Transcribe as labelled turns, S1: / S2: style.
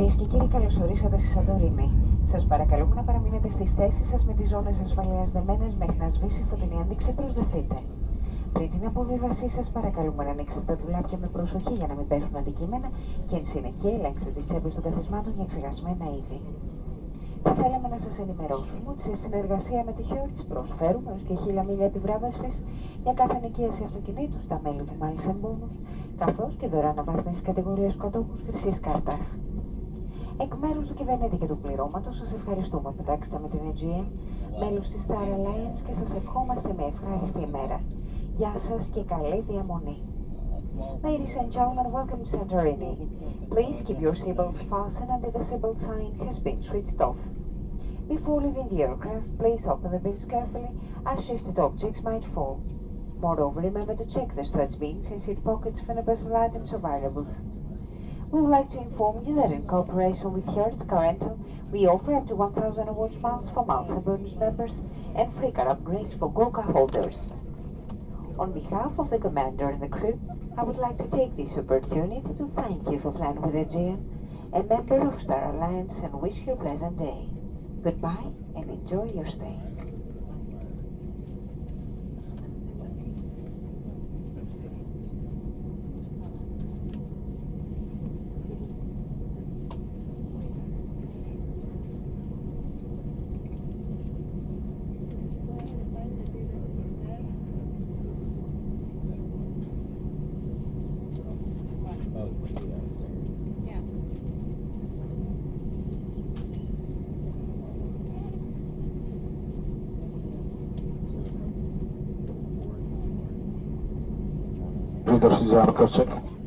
S1: Κυρίες και κύριοι, καλώς ορίσατε στη Σαντορίνη. Σας παρακαλούμε να παραμείνετε στις θέσεις σας με τις ζώνες ασφαλείας δεμένες μέχρι να σβήσει η φωτεινή ένδειξη «Προσδεθείτε». Πριν την αποβίβασή σας, παρακαλούμε να ανοίξετε τα ντουλάπια με προσοχή για να μην πέφτουν αντικείμενα και εν συνεχεία ελέγξτε τις τσέπες των καθισμάτων για ξεχασμένα είδη. Θα θέλαμε να σας ενημερώσουμε ότι σε συνεργασία με τη Hertz προσφέρουμε έως και 1000 μίλια επιβράβευσης για κάθε νοικίαση αυτοκινήτου στα μέλη του Miles and Bonus, καθώς και δωρεάν αναβάθμιση κατηγορίας κατόχους χρυσής κάρτας. Εκ μέρους του κυβερνήτη και του πληρώματος, σας ευχαριστούμε που τάξετε με την Aegean, μέλος της Star Alliance, και σας ευχόμαστε με ευχάριστη ημέρα. Γεια σας και καλή διαμονή. Ladies and gentlemen, welcome to Santorini. Please keep your seatbelts fastened until the seatbelt sign has been switched off. Before leaving the aircraft, please open the bins carefully as shifted objects might fall. Moreover, remember to check the storage bins and seat pockets for any personal items or valuables. We would like to inform you that in cooperation with Hertz Car Rental, we offer up to 1,000 awards miles for Miles and Bonus members and free car upgrades for Gold Card holders. On behalf of the commander and the crew, I would like to take this opportunity to thank you for flying with Aegean, a member of Star Alliance, and wish you a pleasant day. Goodbye and enjoy your stay.
S2: Leadership design cross check.